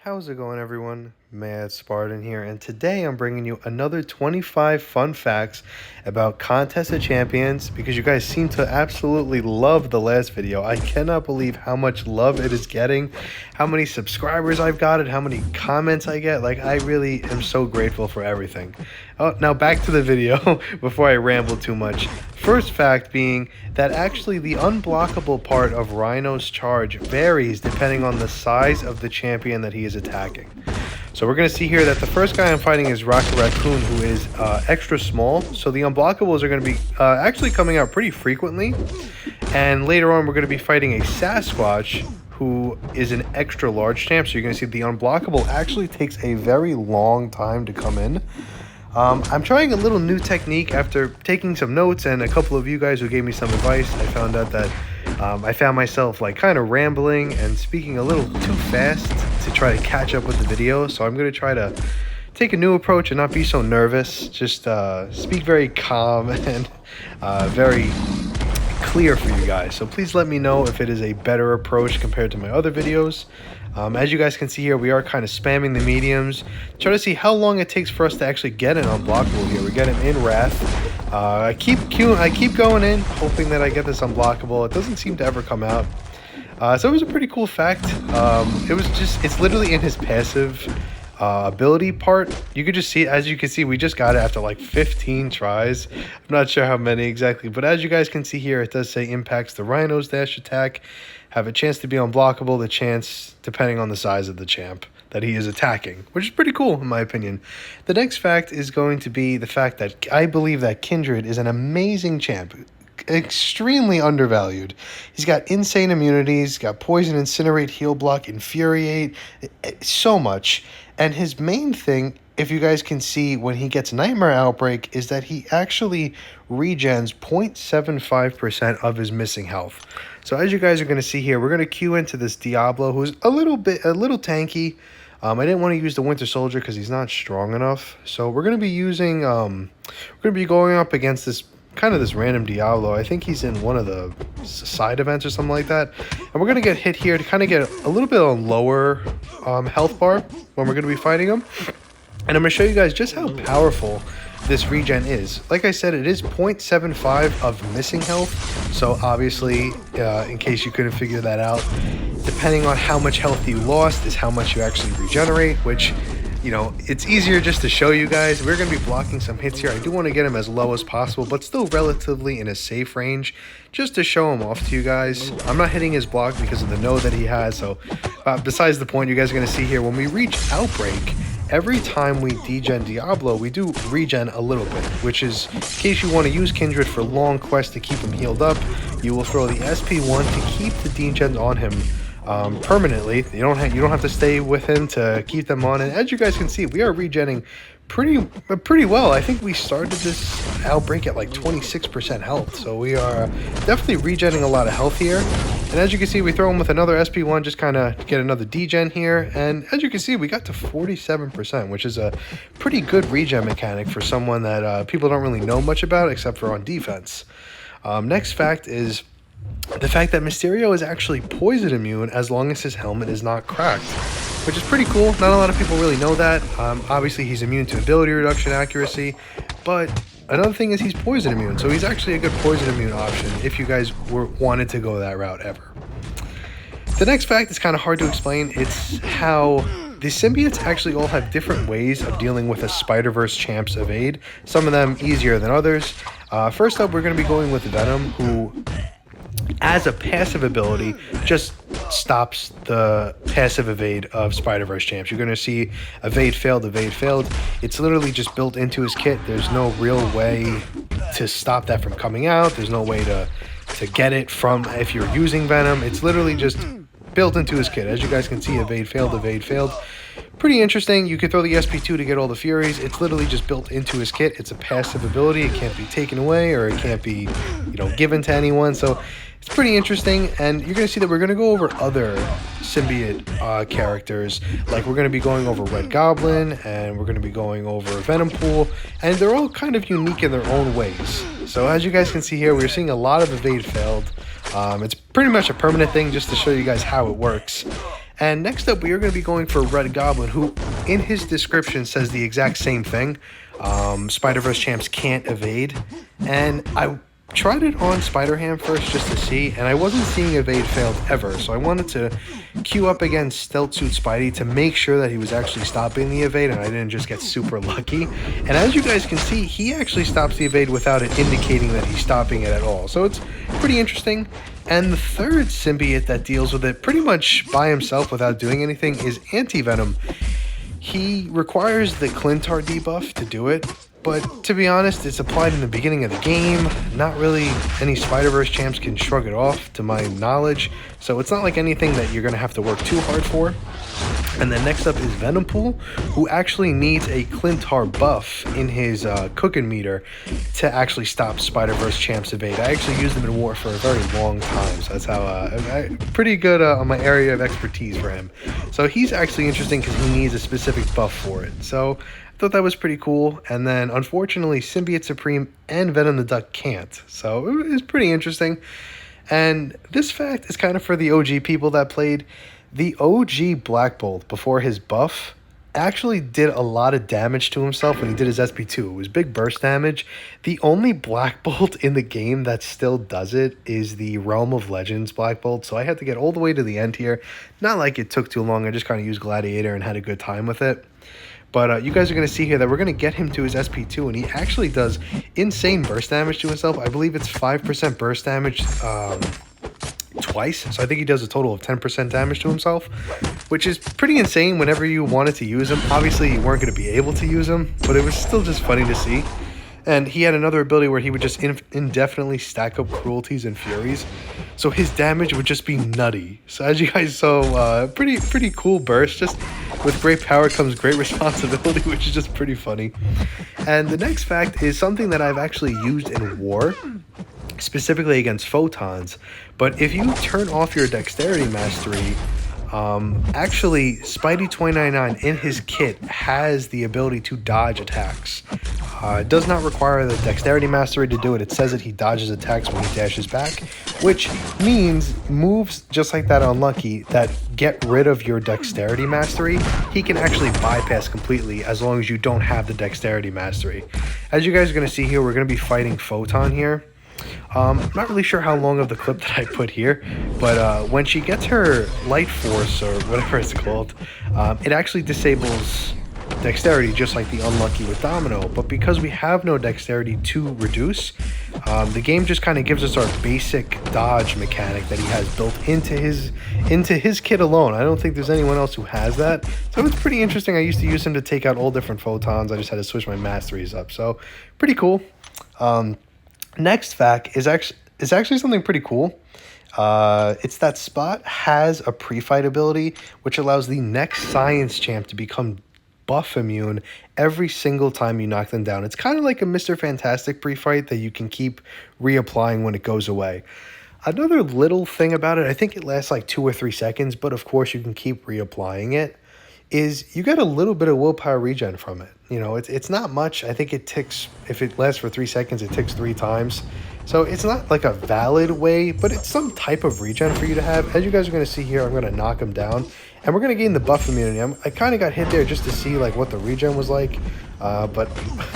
How's it going, everyone? Mad Spartan here, and today I'm bringing you another 25 fun facts about Contest of Champions because you guys seem to absolutely love the last video. I cannot believe how much love it is getting, how many subscribers I've got, and how many comments I get. Like, I really am so grateful for everything. Oh, now back to the video before I ramble too much. First fact being that actually the unblockable part of Rhino's charge varies depending on the size of the champion that he is attacking. So we're going to see here that the first guy I'm fighting is Rocket Raccoon, who is extra small. So the unblockables are going to be actually coming out pretty frequently. And later on we're going to be fighting a Sasquatch, who is an extra large champ. So you're going to see the unblockable actually takes a very long time to come in. I'm trying a little new technique after taking some notes and a couple of you guys who gave me some advice. I found out that I found myself like kind of rambling and speaking a little too fast to try to catch up with the video. So I'm going to try to take a new approach and not be so nervous. Just speak very calm and very clear for you guys. So please let me know if it is a better approach compared to my other videos. As you guys can see here, we are kind of spamming the mediums. Try to see how long it takes for us to actually get an unblockable here. We get him in Wrath. I keep going in, hoping that I get this unblockable. It doesn't seem to ever come out. So it was a pretty cool fact. It's literally in his passive ability part. You could just see, as you can see, we just got it after like 15 tries. I'm not sure how many exactly, but as you guys can see here, it does say impacts the Rhino's dash attack, have a chance to be unblockable, the chance depending on the size of the champ that he is attacking, which is pretty cool in my opinion. The next fact is going to be the fact that I believe that Kindred is an amazing champ, extremely undervalued. He's got insane immunities, got poison, incinerate, heal block, infuriate, so much. And his main thing, if you guys can see when he gets Nightmare Outbreak, is that he actually regens 0.75% of his missing health. So as you guys are going to see here, we're going to queue into this Diablo, who's a little tanky. I didn't want to use the Winter Soldier because he's not strong enough. So we're going to be using, going up against this random Diablo. I think he's in one of the side events or something like that. And we're going to get hit here to kind of get a little bit on lower health bar when we're going to be fighting him. And I'm going to show you guys just how powerful this regen is. Like I said, it is 0.75 of missing health. So obviously, in case you couldn't figure that out, depending on how much health you lost is how much you actually regenerate, which, you know, it's easier just to show you guys. We're going to be blocking some hits here. I do want to get him as low as possible, but still relatively in a safe range, just to show him off to you guys. I'm not hitting his block because of the node that he has, so besides the point, you guys are going to see here, when we reach Outbreak, every time we degen Diablo, we do regen a little bit, which is, in case you want to use Kindred for long quests to keep him healed up, you will throw the SP1 to keep the degens on him permanently. You don't have to stay with him to keep them on. And as you guys can see, we are regenning pretty well. I think we started this outbreak at like 26% health, so we are definitely regenning a lot of health here. And as you can see, we throw him with another SP1, just kind of get another degen here. And as you can see, we got to 47%, which is a pretty good regen mechanic for someone that people don't really know much about except for on defense. Next fact is the fact that Mysterio is actually poison immune as long as his helmet is not cracked, which is pretty cool. Not a lot of people really know that. Obviously, he's immune to ability reduction accuracy, but another thing is he's poison immune, so he's actually a good poison immune option if you guys wanted to go that route ever. The next fact is kind of hard to explain. It's how the symbiotes actually all have different ways of dealing with a Spider-Verse champ's evade, some of them easier than others. First up, we're going to be going with Venom, who as a passive ability just stops the passive evade of Spider-Verse champs. You're going to see evade failed. It's literally just built into his kit. There's no real way to stop that from coming out. There's no way to get it from if you're using Venom. It's literally just built into his kit. As you guys can see, evade failed. Pretty interesting. You can throw the SP2 to get all the Furies. It's literally just built into his kit. It's a passive ability. It can't be taken away, or it can't be, given to anyone. So it's pretty interesting. And you're going to see that we're going to go over other symbiote characters. Like, we're going to be going over Red Goblin, and we're going to be going over Venom Pool. And they're all kind of unique in their own ways. So as you guys can see here, we're seeing a lot of evade failed. It's pretty much a permanent thing just to show you guys how it works. And next up, we are going to be going for Red Goblin, who in his description says the exact same thing. Spider-Verse champs can't evade. And I tried it on Spider-Ham first just to see, and I wasn't seeing evade failed ever. So I wanted to queue up against Stealth Suit Spidey to make sure that he was actually stopping the evade and I didn't just get super lucky. And as you guys can see, he actually stops the evade without it indicating that he's stopping it at all. So it's pretty interesting. And the third symbiote that deals with it pretty much by himself without doing anything is Anti-Venom. He requires the Clintar debuff to do it, but to be honest, it's applied in the beginning of the game. Not really any Spider-Verse champs can shrug it off, to my knowledge, so it's not like anything that you're going to have to work too hard for. And then next up is Venompool, who actually needs a Clintar buff in his cooking meter to actually stop Spider-Verse champs evade. I actually used them in war for a very long time, so that's how pretty good on my area of expertise for him. So he's actually interesting because he needs a specific buff for it. So I thought that was pretty cool. And then unfortunately, Symbiote Supreme and Venom the Duck can't. So it was pretty interesting. And this fact is kind of for the OG people that played. The OG Black Bolt, before his buff, actually did a lot of damage to himself when he did his SP2. It was big burst damage. The only Black Bolt in the game that still does it is the Realm of Legends Black Bolt, so I had to get all the way to the end here. Not like it took too long, I just kind of used Gladiator and had a good time with it. But you guys are going to see here that we're going to get him to his SP2, and he actually does insane burst damage to himself. I believe it's 5% burst damage twice, so I think he does a total of 10% damage to himself, which is pretty insane whenever you wanted to use him. Obviously, you weren't going to be able to use him, but it was still just funny to see. And he had another ability where he would just indefinitely stack up Cruelties and Furies, so his damage would just be nutty. So as you guys saw, pretty cool burst. Just with great power comes great responsibility, which is just pretty funny. And the next fact is something that I've actually used in war, specifically against photons. But if you turn off your dexterity mastery, actually Spidey 299 in his kit has the ability to dodge attacks. It does not require the dexterity mastery to do it. It says that he dodges attacks when he dashes back, which means moves just like that Unlucky that get rid of your dexterity mastery, he can actually bypass completely as long as you don't have the dexterity mastery. As you guys are going to see here, we're going to be fighting Photon here. Not really sure how long of the clip that I put here, but when she gets her light force, or whatever it's called, it actually disables dexterity just like the Unlucky with Domino. But because we have no dexterity to reduce, the game just kind of gives us our basic dodge mechanic that he has built into his kit alone. I don't think there's anyone else who has that, so it's pretty interesting. I used to use him to take out all different photons. I just had to switch my masteries up, so pretty cool. Next fact is actually something pretty cool. It's that Spot has a pre-fight ability which allows the next Science Champ to become buff immune every single time you knock them down. It's kind of like a Mr. Fantastic pre-fight that you can keep reapplying when it goes away. Another little thing about it, I think it lasts like 2 or 3 seconds, but of course you can keep reapplying it, is you get a little bit of willpower regen from it. You know, it's not much. I think it ticks, if it lasts for 3 seconds, it ticks 3 times. So it's not like a valid way, but it's some type of regen for you to have. As you guys are going to see here, I'm going to knock him down, and we're going to gain the buff immunity. I kind of got hit there just to see like what the regen was like, but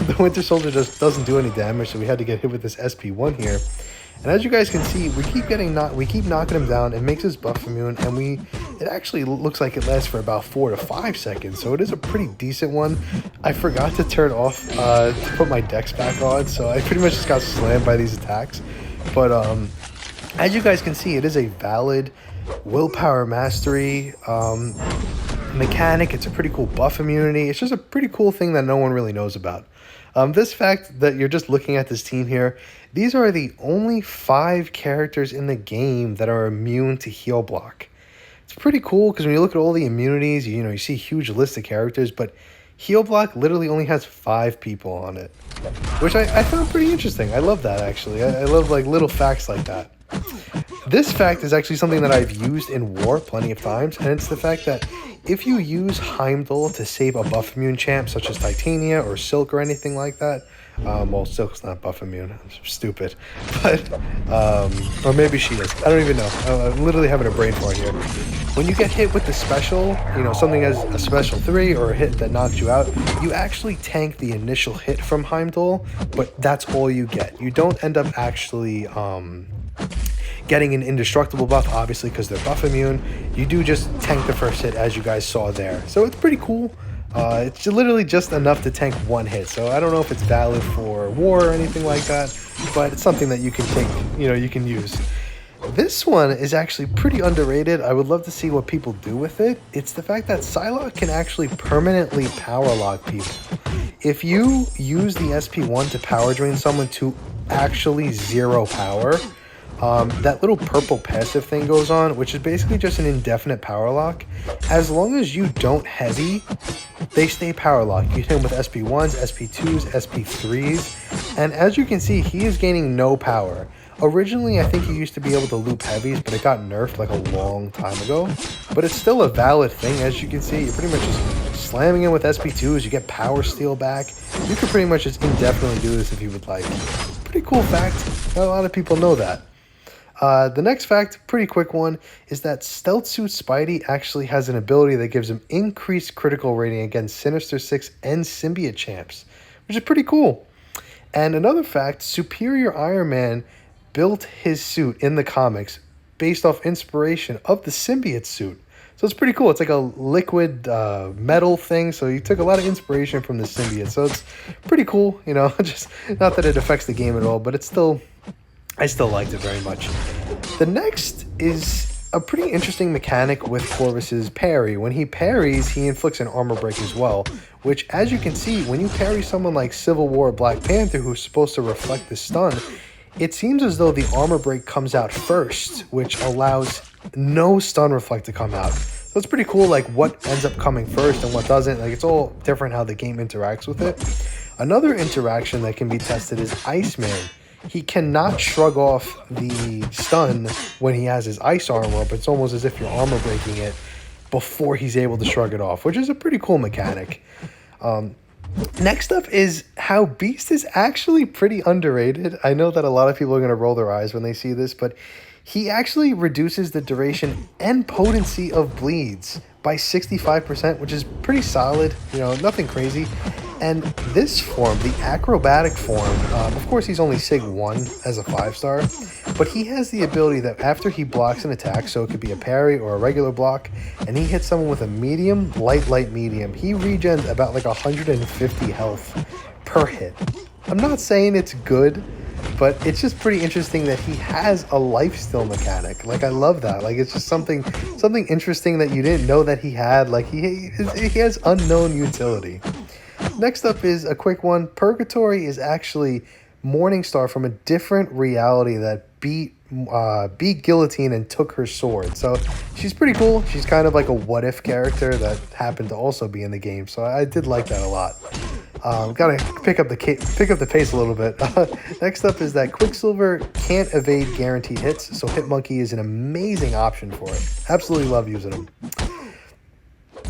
the Winter Soldier just doesn't do any damage, so we had to get hit with this SP1 here. And as you guys can see, we keep knocking him down. It makes us buff immune, and it actually looks like it lasts for about 4 to 5 seconds. So it is a pretty decent one. I forgot to turn off to put my dex back on, so I pretty much just got slammed by these attacks. But as you guys can see, it is a valid willpower mastery mechanic. It's a pretty cool buff immunity. It's just a pretty cool thing that no one really knows about. This fact that you're just looking at this team here, these are the only 5 characters in the game that are immune to heal block. It's pretty cool because when you look at all the immunities, you see a huge list of characters, but heal block literally only has 5 people on it, which I found pretty interesting. I love that, actually. I love like little facts like that. This fact is actually something that I've used in war plenty of times, and it's the fact that if you use Heimdall to save a buff immune champ such as Titania or Silk or anything like that, well, Silk's not buff immune, I'm stupid, but or maybe she is, I don't even know. I'm literally having a brain fart here. when you get hit with the special, you know, something as a special 3 or a hit that knocks you out, you actually tank the initial hit from Heimdall, but that's all you get. You don't end up actually getting an indestructible buff, obviously, because they're buff immune. You do just tank the first hit, as you guys saw there. So it's pretty cool. It's literally just enough to tank one hit. So I don't know if it's valid for war or anything like that, but it's something that you can take, you know, you can use. This one is actually pretty underrated. I would love to see what people do with it. It's the fact that Psylocke can actually permanently power lock people. If you use the SP1 to power drain someone to actually 0 power, that little purple passive thing goes on, which is basically just an indefinite power lock. As long as you don't heavy, they stay power locked. You hit him with SP1s, SP2s, SP3s, and as you can see, he is gaining no power. Originally, I think he used to be able to loop heavies, but it got nerfed like a long time ago. But it's still a valid thing, as you can see. You're pretty much just slamming in with SP2s, you get power steal back. You could pretty much just indefinitely do this if you would like. Pretty cool fact. Not a lot of people know that. The next fact, pretty quick one, is that Stealth Suit Spidey actually has an ability that gives him increased critical rating against Sinister Six and Symbiote champs, which is pretty cool. And another fact, Superior Iron Man built his suit in the comics based off inspiration of the Symbiote suit. So it's pretty cool. It's like a liquid metal thing. So he took a lot of inspiration from the Symbiote. So it's pretty cool, you know, just not that it affects the game at all, but it's still, I still liked it very much. The next is a pretty interesting mechanic with Corvus's parry. When he parries, he inflicts an armor break as well, which, as you can see, when you parry someone like Civil War Black Panther, who's supposed to reflect the stun, it seems as though the armor break comes out first, which allows no stun reflect to come out. So it's pretty cool, like what ends up coming first and what doesn't. Like, it's all different how the game interacts with it. Another interaction that can be tested is Iceman. He cannot shrug off the stun when he has his ice armor up. It's almost as if you're armor breaking it before he's able to shrug it off, which is a pretty cool mechanic. Next up is how Beast is actually pretty underrated. I know that a lot of people are going to roll their eyes when they see this, but he actually reduces the duration and potency of bleeds by 65%, which is pretty solid, you know, nothing crazy. And this form, the acrobatic form, of course he's only Sig 1 as a 5-star, but he has the ability that after he blocks an attack, so it could be a parry or a regular block, and he hits someone with a medium, light, medium, he regens about like 150 health per hit. I'm not saying it's good, but it's just pretty interesting that he has a lifesteal mechanic. Like, I love that. Like, it's just something interesting that you didn't know that he had. Like, he has unknown utility. Next up is a quick one. Purgatory is actually Morningstar from a different reality that beat Guillotine and took her sword. So she's pretty cool. She's kind of like a what-if character that happened to also be in the game. So I did like that a lot. Gotta pick up the pace a little bit. Next up is that Quicksilver can't evade guaranteed hits, so Hitmonkey is an amazing option for it. Absolutely love using them.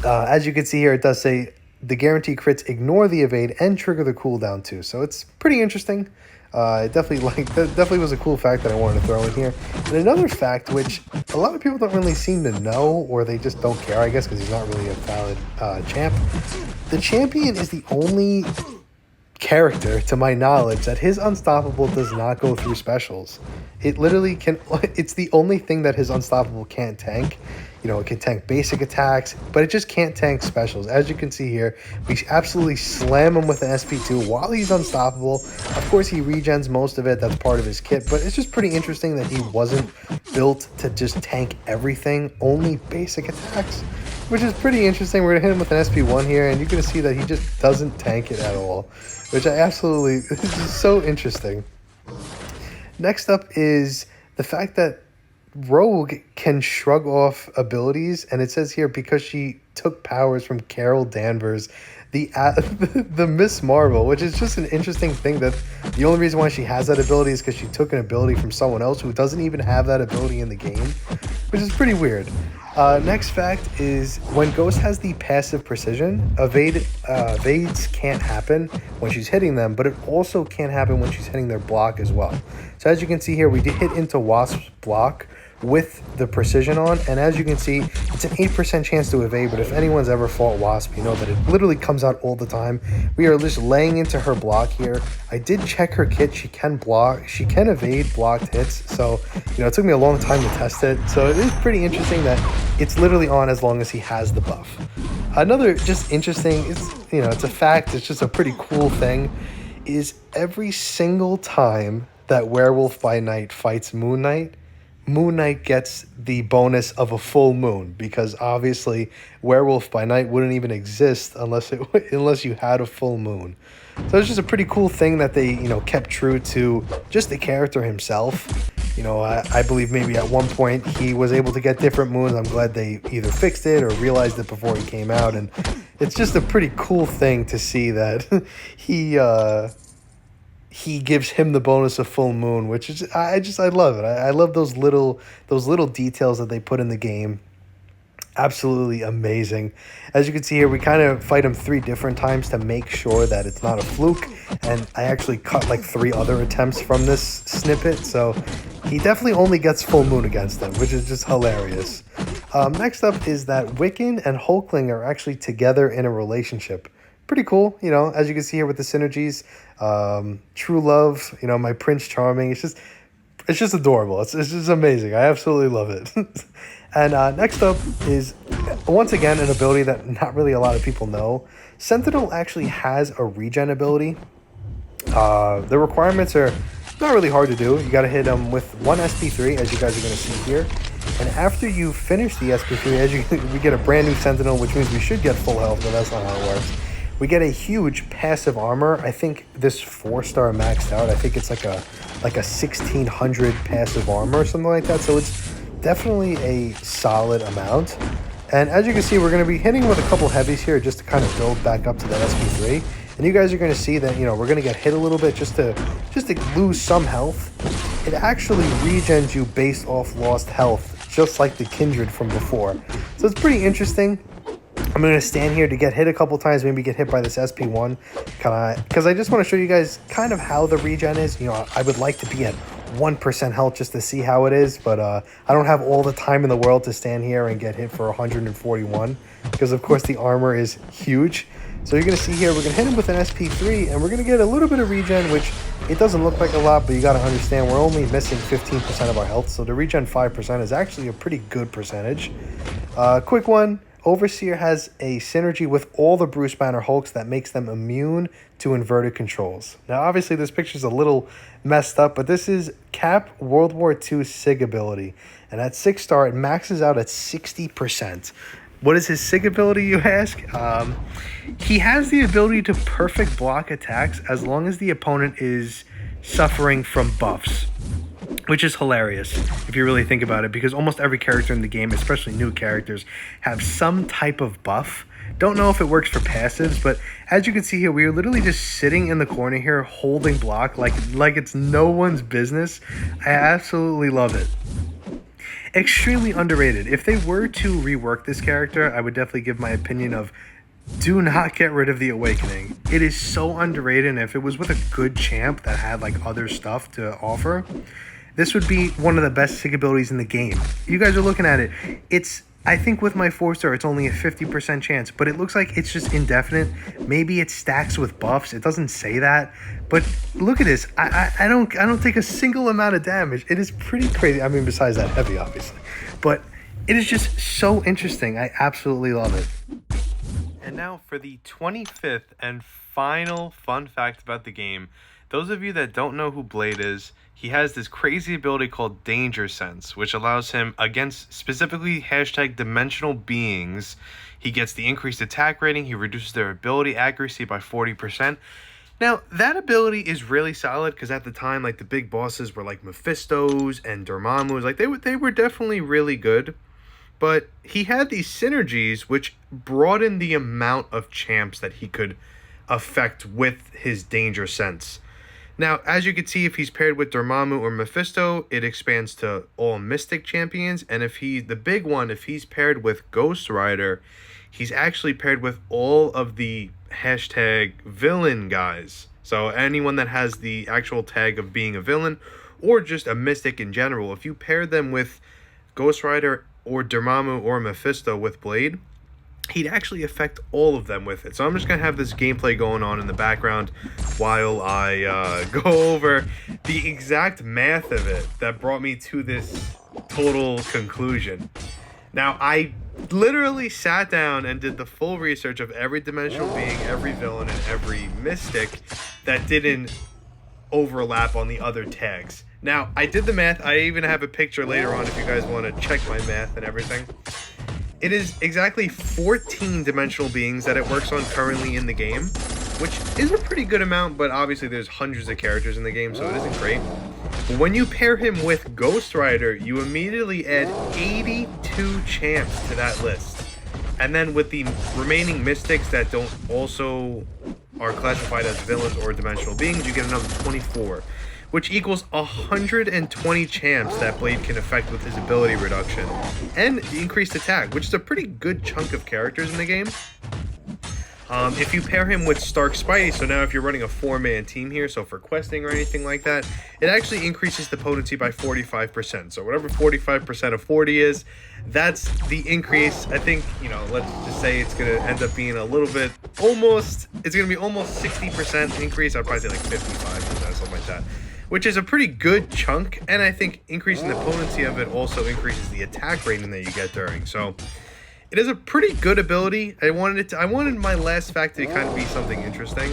As you can see here, it does say the guarantee crits ignore the evade and trigger the cooldown too, so it's pretty interesting. That definitely was a cool fact that I wanted to throw in here. And another fact, which a lot of people don't really seem to know, or they just don't care, I guess, because he's not really a valid champ. The champion is the only character, to my knowledge, that his Unstoppable does not go through specials. It literally can, it's the only thing that his Unstoppable can't tank. You know, it can tank basic attacks, but it just can't tank specials. As you can see here, we absolutely slam him with an SP2 while he's unstoppable. Of course, he regens most of it. That's part of his kit, but it's just pretty interesting that he wasn't built to just tank everything, only basic attacks, which is pretty interesting. We're going to hit him with an SP1 here, and you're going to see that he just doesn't tank it at all, which I absolutely, this is so interesting. Next up is the fact that Rogue can shrug off abilities, and it says here because she took powers from Carol Danvers, the Miss Marvel, which is just an interesting thing that the only reason why she has that ability is because she took an ability from someone else who doesn't even have that ability in the game, which is pretty weird. Next fact is when Ghost has the passive precision, evades can't happen when she's hitting them, but it also can't happen when she's hitting their block as well. So as you can see here, we did hit into Wasp's block with the precision on, and as you can see, it's an 8% chance to evade, but if anyone's ever fought Wasp, you know that it literally comes out all the time. We are just laying into her block here. I did check her kit. She can block, she can evade blocked hits, so you know, it took me a long time to test it, so it is pretty interesting that it's literally on as long as he has the buff. Another just interesting, it's, you know, it's a fact, it's just a pretty cool thing, is every single time that Werewolf by Night fights Moon Knight, Moon Knight gets the bonus of a full moon, because obviously Werewolf by Night wouldn't even exist unless you had a full moon. So it's just a pretty cool thing that they, you know, kept true to just the character himself. You know, I believe maybe at one point he was able to get different moons. I'm glad they either fixed it or realized it before he came out, and it's just a pretty cool thing to see that he gives him the bonus of full moon, which is I love it. I love those little details that they put in the game. Absolutely amazing. As you can see here, we kind of fight him 3 different times to make sure that it's not a fluke, and I actually cut like 3 other attempts from this snippet, so he definitely only gets full moon against them, which is just hilarious. Next up is that Wiccan and Hulkling are actually together in a relationship. Pretty cool, you know, as you can see here with the synergies. True love, you know, my Prince Charming. It's just adorable. It's just amazing. I absolutely love it. And next up is, once again, an ability that not really a lot of people know. Sentinel actually has a regen ability. The requirements are not really hard to do. You got to hit him with 1 SP3, as you guys are going to see here. And after you finish the SP3, we get a brand new Sentinel, which means we should get full health, but that's not how it works. We get a huge passive armor. I think this 4-star maxed out. I think it's like a 1600 passive armor or something like that. So it's definitely a solid amount. And as you can see, we're going to be hitting with a couple heavies here just to kind of build back up to that SP3. And you guys are going to see that, you know, we're going to get hit a little bit just to lose some health. It actually regens you based off lost health, just like the Kindred from before. So it's pretty interesting. I'm going to stand here to get hit a couple times, maybe get hit by this SP1, because I just want to show you guys kind of how the regen is. You know, I would like to be at 1% health just to see how it is, but I don't have all the time in the world to stand here and get hit for 141, because of course the armor is huge. So you're going to see here, we're going to hit him with an SP3, and we're going to get a little bit of regen, which it doesn't look like a lot, but you got to understand we're only missing 15% of our health, so the regen 5% is actually a pretty good percentage. Quick one. Overseer has a synergy with all the Bruce Banner Hulks that makes them immune to inverted controls. Now, obviously, this picture's a little messed up, but this is Cap World War II SIG ability. And at 6-star, it maxes out at 60%. What is his SIG ability, you ask? He has the ability to perfect block attacks as long as the opponent is suffering from buffs, which is hilarious if you really think about it, because almost every character in the game, especially new characters, have some type of buff. Don't know if it works for passives, but as you can see here, we are literally just sitting in the corner here holding block like it's no one's business. I absolutely love it. Extremely underrated. If they were to rework this character, I would definitely give my opinion of do not get rid of the Awakening. It is so underrated, and if it was with a good champ that had like other stuff to offer, this would be one of the best SIG abilities in the game. You guys are looking at it. It's, I think with my 4-star, it's only a 50% chance, but it looks like it's just indefinite. Maybe it stacks with buffs. It doesn't say that, but look at this. I don't take a single amount of damage. It is pretty crazy. I mean, besides that heavy, obviously, but it is just so interesting. I absolutely love it. And now for the 25th and final fun fact about the game. Those of you that don't know who Blade is, he has this crazy ability called Danger Sense, which allows him, against specifically #dimensional beings, he gets the increased attack rating, he reduces their ability accuracy by 40%. Now, that ability is really solid, because at the time, like, the big bosses were like Mephistos and Dormammu's, like, they were definitely really good. But he had these synergies which broadened the amount of champs that he could affect with his Danger Sense. Now, as you can see, if he's paired with Dormammu or Mephisto, it expands to all Mystic champions. And if the big one, if he's paired with Ghost Rider, he's actually paired with all of the #villain guys. So anyone that has the actual tag of being a villain or just a Mystic in general, if you pair them with Ghost Rider or Dormammu or Mephisto with Blade, he'd actually affect all of them with it. So I'm just gonna have this gameplay going on in the background while I go over the exact math of it that brought me to this total conclusion. Now, I literally sat down and did the full research of every dimensional being, every villain, and every mystic that didn't overlap on the other tags. Now, I did the math. I even have a picture later on if you guys want to check my math and everything. It is exactly 14 dimensional beings that it works on currently in the game, which is a pretty good amount, but obviously there's hundreds of characters in the game, so it isn't great. But when you pair him with Ghost Rider, you immediately add 82 champs to that list. And then with the remaining mystics that don't also are classified as villains or dimensional beings, you get another 24. Which equals 120 champs that Blade can affect with his ability reduction and increased attack, which is a pretty good chunk of characters in the game. If you pair him with Stark Spidey, so now if you're running a 4-man team here, so for questing or anything like that, it actually increases the potency by 45%. So whatever 45% of 40 is, that's the increase. I think, let's just say it's going to end up being a little bit it's going to be almost 60% increase. I'd probably say like 55%, something like that. Which is a pretty good chunk, and I think increasing the potency of it also increases the attack rating that you get during. So it is a pretty good ability. I wanted my last fact to kind of be something interesting.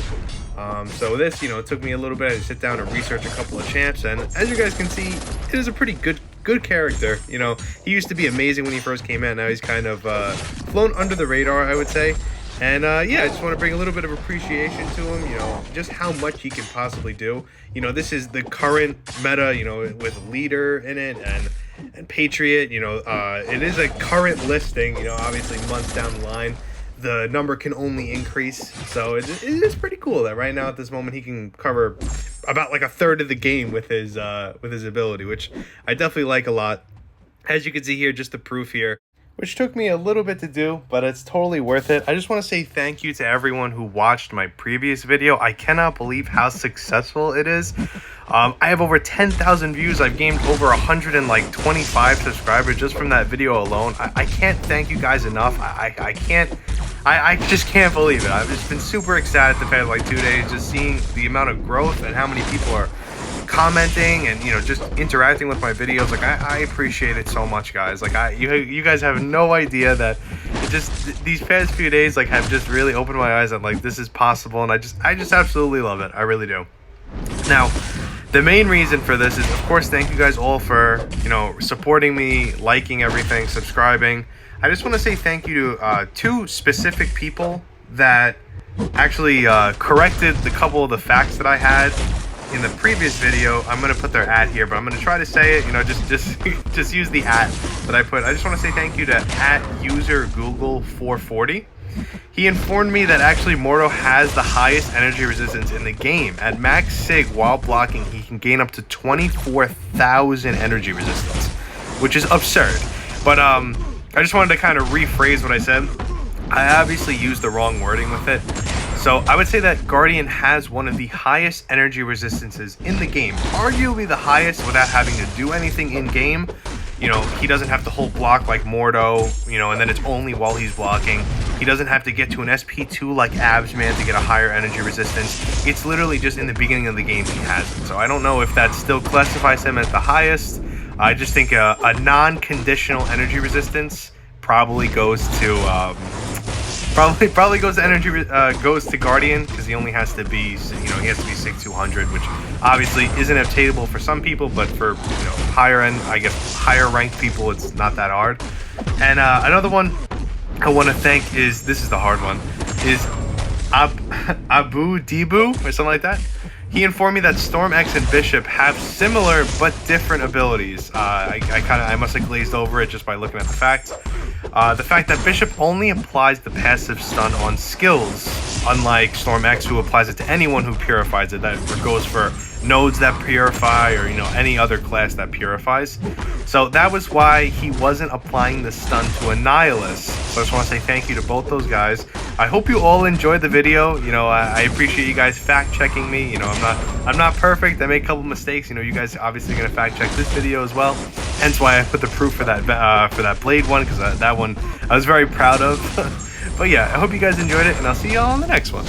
So this, it took me a little bit to sit down and research a couple of champs, and as you guys can see, it is a pretty good character. He used to be amazing when he first came out. Now he's kind of flown under the radar, I would say. And yeah, I just want to bring a little bit of appreciation to him, just how much he can possibly do. This is the current meta, with Leader in it and Patriot, it is a current listing, obviously months down the line, the number can only increase. So it is pretty cool that right now at this moment he can cover about like a third of the game with his ability, which I definitely like a lot. As you can see here, just the proof here, which took me a little bit to do, but it's totally worth it. I just want to say thank you to everyone who watched my previous video. I cannot believe how successful it is. I have over 10,000 views. I've gained over 125 subscribers just from that video alone. I can't thank you guys enough. I just can't believe it. I've just been super excited the past 2 days, just seeing the amount of growth and how many people are commenting and just interacting with my videos. I appreciate it so much, guys. You guys have no idea that these past few days have just really opened my eyes that this is possible, and I just absolutely love it. I really do. Now, the main reason for this is, of course, thank you guys all for supporting me, liking everything, subscribing. I just want to say thank you to two specific people that actually corrected the couple of the facts that I had in the previous video. I'm going to put their ad here, but I'm going to try to say it, just use the at that I put. I just want to say thank you to @usergoogle440. He informed me that actually Mordo has the highest energy resistance in the game. At max sig while blocking, he can gain up to 24,000 energy resistance, which is absurd. But I just wanted to kind of rephrase what I said. I obviously used the wrong wording with it. So I would say that Guardian has one of the highest energy resistances in the game, arguably the highest without having to do anything in game. He doesn't have to hold block like Mordo, and then it's only while he's blocking. He doesn't have to get to an SP2 like Absman to get a higher energy resistance. It's literally just in the beginning of the game he has it. So I don't know if that still classifies him as the highest. I just think a non-conditional energy resistance probably goes to Probably goes to Guardian, because he only has to be, he has to be SIG 200, which obviously isn't obtainable for some people, but for higher end, I guess higher ranked people, it's not that hard. And another one I want to thank this is the hard one, is Abu Debu or something like that. He informed me that Storm X and Bishop have similar but different abilities. I must have glazed over it just by looking at the facts. The fact that Bishop only applies the passive stun on skills, unlike Storm X, who applies it to anyone who purifies it. That goes for nodes that purify, or any other class that purifies. So that was why he wasn't applying the stun to a Nihilist. So I just want to say thank you to both those guys. I hope you all enjoyed the video. I appreciate you guys fact checking me. I'm not perfect. I make a couple mistakes. You guys obviously gonna fact check this video as well. hence why I put the proof for that blade one, because that one I was very proud of. But yeah, I hope you guys enjoyed it, and I'll see y'all on the next one.